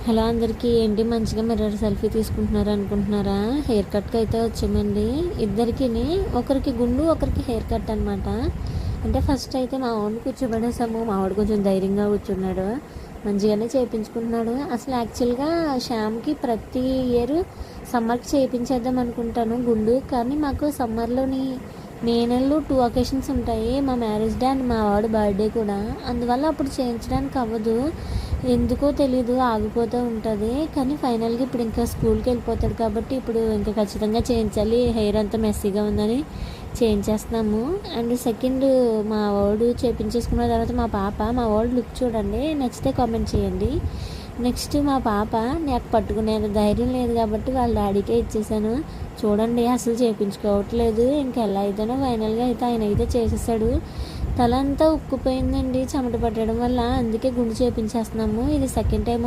Hello అందరికీ, ఏంటి మంచిగా మిర్రర్ సెల్ఫీ తీసుకుంటున్నారు అనుకుంటున్నారా? హెయిర్ కట్కి అయితే వచ్చామండి ఇద్దరికి. ఒకరికి గుండు, ఒకరికి హెయిర్ కట్ అనమాట. అంటే ఫస్ట్ అయితే మా వాడిని కూర్చోబెడేసాము. మా వాడు కొంచెం ధైర్యంగా కూర్చున్నాడు, మంచిగానే చేయించుకుంటున్నాడు. అసలు యాక్చువల్గా శ్యామ్కి ప్రతి ఇయర్ సమ్మర్కి చేయించేద్దాం అనుకుంటాను గుండు. కానీ మాకు సమ్మర్లోని మే నెలలో 2 అకేషన్స్ ఉంటాయి, మా మ్యారేజ్ డే అండ్ మా వాడు బర్త్డే కూడా. అందువల్ల అప్పుడు చేయించడానికి అవ్వదు, ఎందుకో తెలీదు, ఆగిపోతూ ఉంటుంది. కానీ ఫైనల్గా ఇప్పుడు ఇంకా స్కూల్కి వెళ్ళిపోతాడు కాబట్టి ఇప్పుడు ఇంకా ఖచ్చితంగా చేయించాలి. హెయిర్ అంతా మెస్సీగా ఉందని చేయించేస్తున్నాము. అండ్ సెకండ్ మా వాడు చేయించేసుకున్న తర్వాత మా వాడు లుక్ చూడండి, నచ్చితే కామెంట్ చేయండి. నెక్స్ట్ మా పాప, నాకు పట్టుకునే ధైర్యం లేదు కాబట్టి వాళ్ళ డాడీకే ఇచ్చేసాను. చూడండి అసలు చేయించుకోవట్లేదు. ఇంకెలా అయితేనో ఫైనల్గా అయితే ఆయన అయితే చేసేసాడు. తల అంతా ఉక్కుపోయిందండి చెమట పట్టడం వల్ల, అందుకే గుండు చేయించేస్తున్నాము. ఇది సెకండ్ టైం